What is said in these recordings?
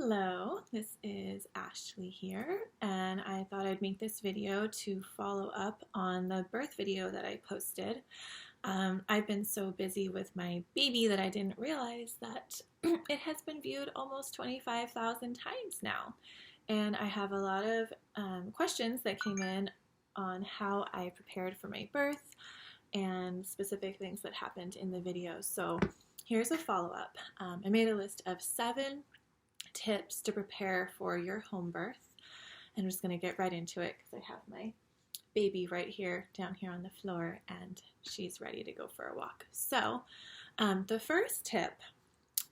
Hello, this is Ashley here, and I thought I'd make this video to follow up on the birth video that I posted. I've been so busy with my baby that I didn't realize that it has been viewed almost 25,000 times now, and I have a lot of questions that came in on how I prepared for my birth and specific things that happened in the video. So here's a follow-up. I made a list of 7 tips to prepare for your home birth. And I'm just going to get right into it because I have my baby right here down here on the floor and she's ready to go for a walk. So the first tip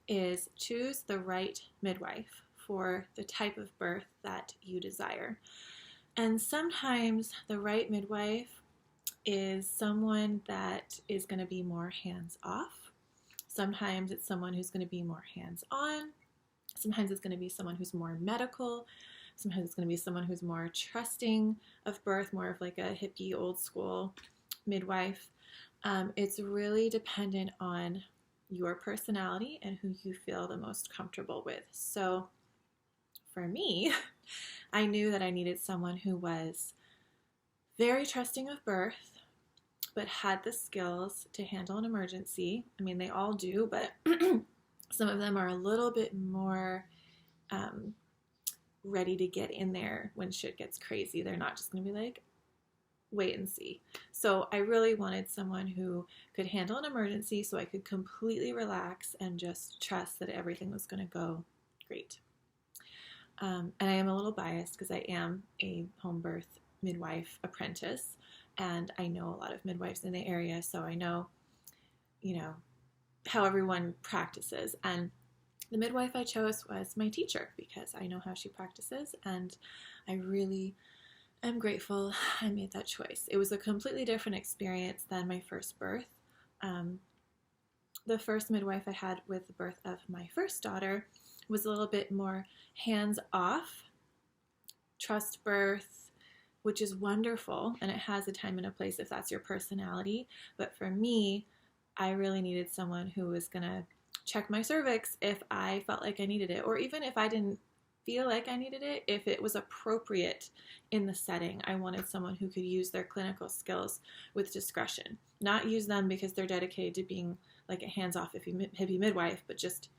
is choose the right midwife for the type of birth that you desire. And sometimes the right midwife is someone that is going to be more hands-off. Sometimes it's someone who's going to be more hands-on. Sometimes it's going to be someone who's more medical. Sometimes it's going to be someone who's more trusting of birth, more of like a hippie, old school midwife. It's really dependent on your personality and who you feel the most comfortable with. So for me, I knew that I needed someone who was very trusting of birth, but had the skills to handle an emergency. I mean, they all do, but some of them are a little bit more ready to get in there when shit gets crazy. They're not just going to be like, wait and see. So I really wanted someone who could handle an emergency so I could completely relax and just trust that everything was going to go great. And I am a little biased because I am a home birth midwife apprentice and I know a lot of midwives in the area, so I know, how everyone practices. And the midwife I chose was my teacher because I know how she practices and I really am grateful I made that choice. It was a completely different experience than my first birth. The first midwife I had with the birth of my first daughter was a little bit more hands-off, trust birth, which is wonderful, and it has a time and a place if that's your personality. But for me, I really needed someone who was going to check my cervix if I felt like I needed it, or even if I didn't feel like I needed it, if it was appropriate in the setting. I wanted someone who could use their clinical skills with discretion, not use them because they're dedicated to being like a hands-off hippie midwife, but just,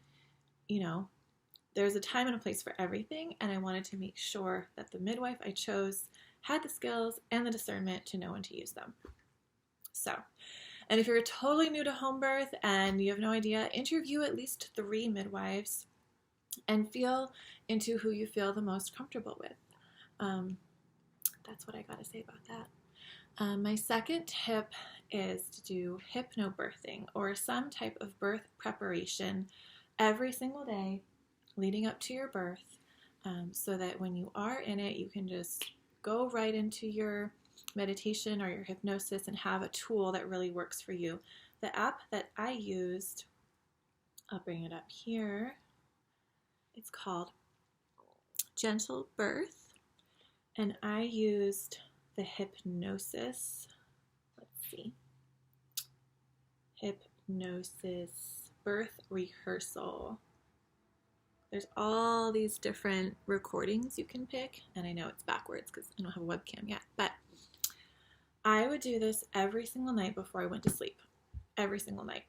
there's a time and a place for everything, and I wanted to make sure that the midwife I chose had the skills and the discernment to know when to use them. And if you're totally new to home birth and you have no idea, interview at least 3 midwives and feel into who you feel the most comfortable with. That's what I got to say about that. My second tip is to do hypnobirthing or some type of birth preparation every single day leading up to your birth, so that when you are in it, you can just go right into your meditation or your hypnosis and have a tool that really works for you. The app that I used, I'll bring it up here, it's called Gentle Birth, and I used the hypnosis, hypnosis birth rehearsal. There's all these different recordings you can pick, and I know it's backwards because I don't have a webcam yet, but I would do this every single night before I went to sleep, every single night.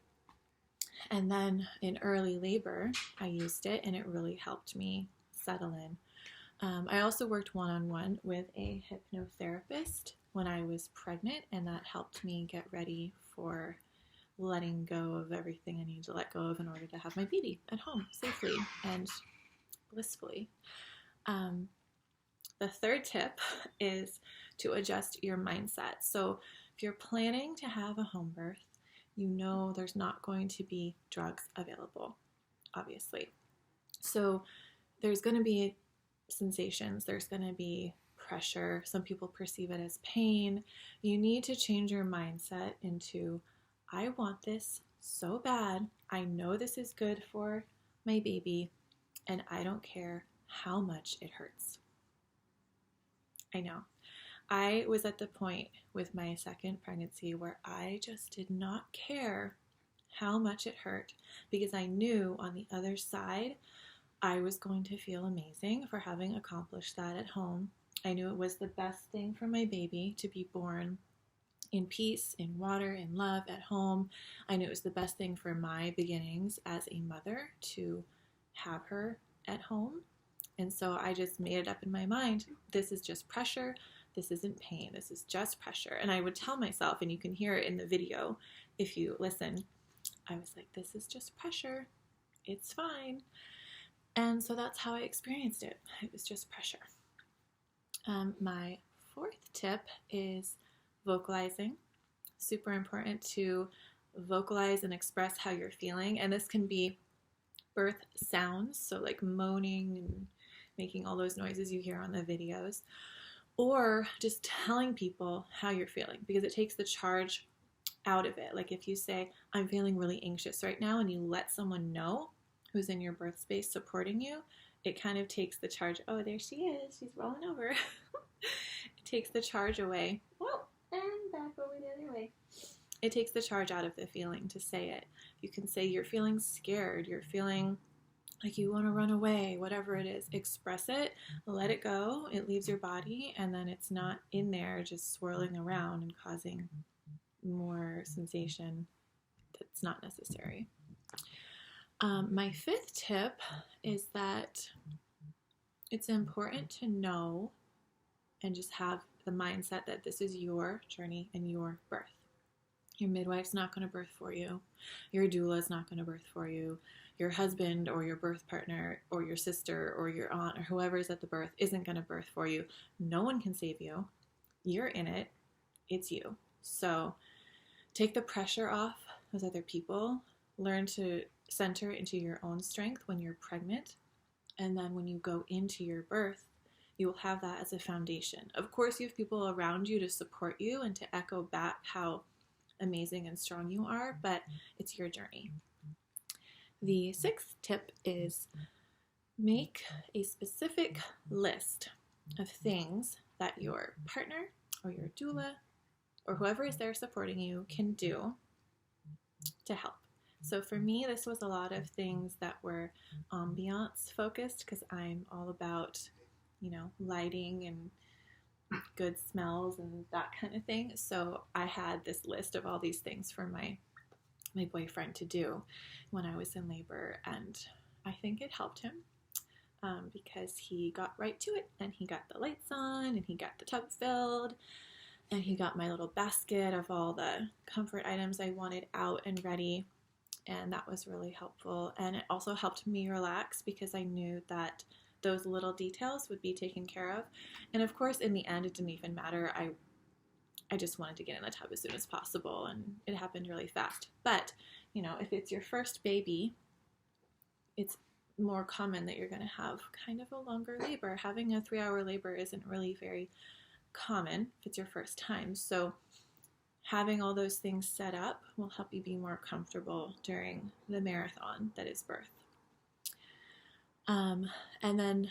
And then in early labor, I used it, and it really helped me settle in. I also worked one-on-one with a hypnotherapist when I was pregnant, and that helped me get ready for letting go of everything I need to let go of in order to have my baby at home safely and blissfully. The third tip is to adjust your mindset. So if you're planning to have a home birth, there's not going to be drugs available, obviously. So there's going to be sensations, there's going to be pressure. Some people perceive it as pain. You need to change your mindset into, I want this so bad. I know this is good for my baby, and I don't care how much it hurts. I know. I was at the point with my second pregnancy where I just did not care how much it hurt because I knew on the other side I was going to feel amazing for having accomplished that at home. I knew it was the best thing for my baby to be born in peace, in water, in love, at home. I knew it was the best thing for my beginnings as a mother to have her at home. And so I just made it up in my mind, this is just pressure. This isn't pain. This is just pressure. And I would tell myself, and you can hear it in the video if you listen, I was like, this is just pressure. It's fine. And so that's how I experienced it. It was just pressure. My fourth tip is vocalizing. Super important to vocalize and express how you're feeling. And this can be birth sounds, so like moaning and making all those noises you hear on the videos, or just telling people how you're feeling, because it takes the charge out of it. Like if you say, I'm feeling really anxious right now, and you let someone know who's in your birth space supporting you, it kind of takes the charge. Oh, there she is. She's rolling over. It takes the charge away. Whoa, and back over the other way. It takes the charge out of the feeling to say it. You can say you're feeling scared, you're feeling like you want to run away, whatever it is. Express it, let it go, it leaves your body, and then it's not in there just swirling around and causing more sensation that's not necessary. My fifth tip is that it's important to know and just have the mindset that this is your journey and your birth. Your midwife's not going to birth for you. Your doula's not going to birth for you. Your husband or your birth partner or your sister or your aunt or whoever is at the birth isn't going to birth for you. No one can save you. You're in it. It's you. So take the pressure off those other people. Learn to center into your own strength when you're pregnant. And then when you go into your birth, you will have that as a foundation. Of course, you have people around you to support you and to echo back how amazing and strong you are, but it's your journey. The sixth tip is make a specific list of things that your partner or your doula or whoever is there supporting you can do to help. So for me, this was a lot of things that were ambiance focused, because I'm all about, lighting and good smells and that kind of thing. So I had this list of all these things for my boyfriend to do when I was in labor, and I think it helped him because he got right to it, and he got the lights on, and he got the tub filled, and he got my little basket of all the comfort items I wanted out and ready, and that was really helpful. And it also helped me relax because I knew that those little details would be taken care of. And of course, in the end, it didn't even matter. I just wanted to get in the tub as soon as possible, and it happened really fast. But, if it's your first baby, it's more common that you're going to have kind of a longer labor. Having a 3-hour labor isn't really very common if it's your first time. So having all those things set up will help you be more comfortable during the marathon that is birth. And then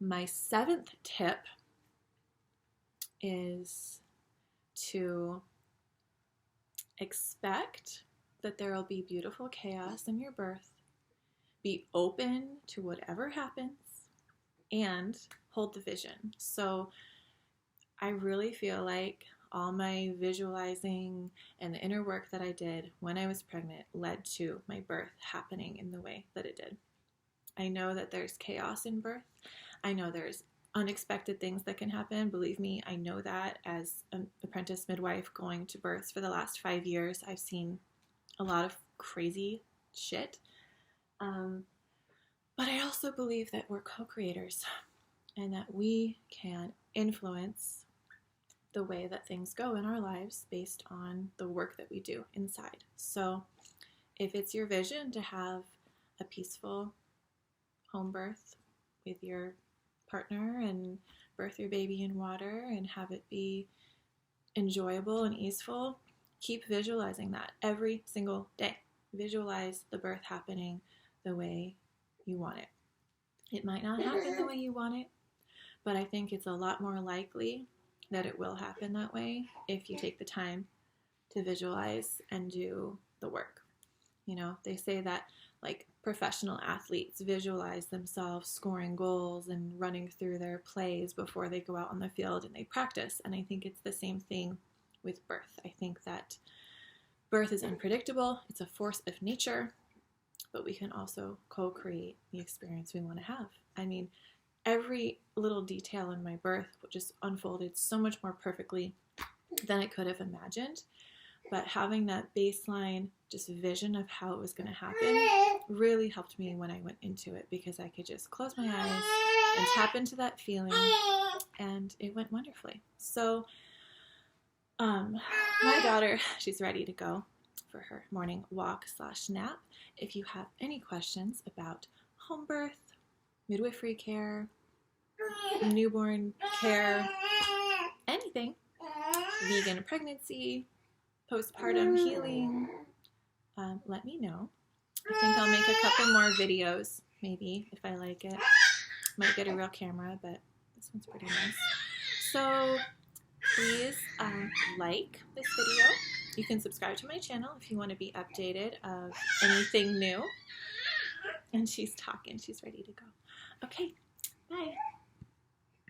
my 7th tip is to expect that there will be beautiful chaos in your birth. Be open to whatever happens and hold the vision. So I really feel like all my visualizing and the inner work that I did when I was pregnant led to my birth happening in the way that it did. I know that there's chaos in birth. I know there's unexpected things that can happen. Believe me, I know that as an apprentice midwife going to births for the last 5 years. I've seen a lot of crazy shit. But I also believe that we're co-creators and that we can influence the way that things go in our lives based on the work that we do inside. So if it's your vision to have a peaceful home birth with your partner and birth your baby in water and have it be enjoyable and easeful, keep visualizing that every single day. Visualize the birth happening the way you want it. It might not happen the way you want it, but I think it's a lot more likely that it will happen that way if you take the time to visualize and do the work. They say that professional athletes visualize themselves scoring goals and running through their plays before they go out on the field and they practice. And I think it's the same thing with birth. I think that birth is unpredictable. It's a force of nature, but we can also co-create the experience we want to have. I mean, every little detail in my birth just unfolded so much more perfectly than I could have imagined. But having that baseline just vision of how it was going to happen really helped me when I went into it, because I could just close my eyes and tap into that feeling, and it went wonderfully. So my daughter, she's ready to go for her morning walk/nap. If you have any questions about home birth, midwifery care, newborn care, anything, vegan pregnancy, postpartum healing, let me know. I think I'll make a couple more videos, maybe, if I like it. Might get a real camera, but this one's pretty nice. So please like this video. You can subscribe to my channel if you want to be updated of anything new. And she's talking. She's ready to go. Okay, bye.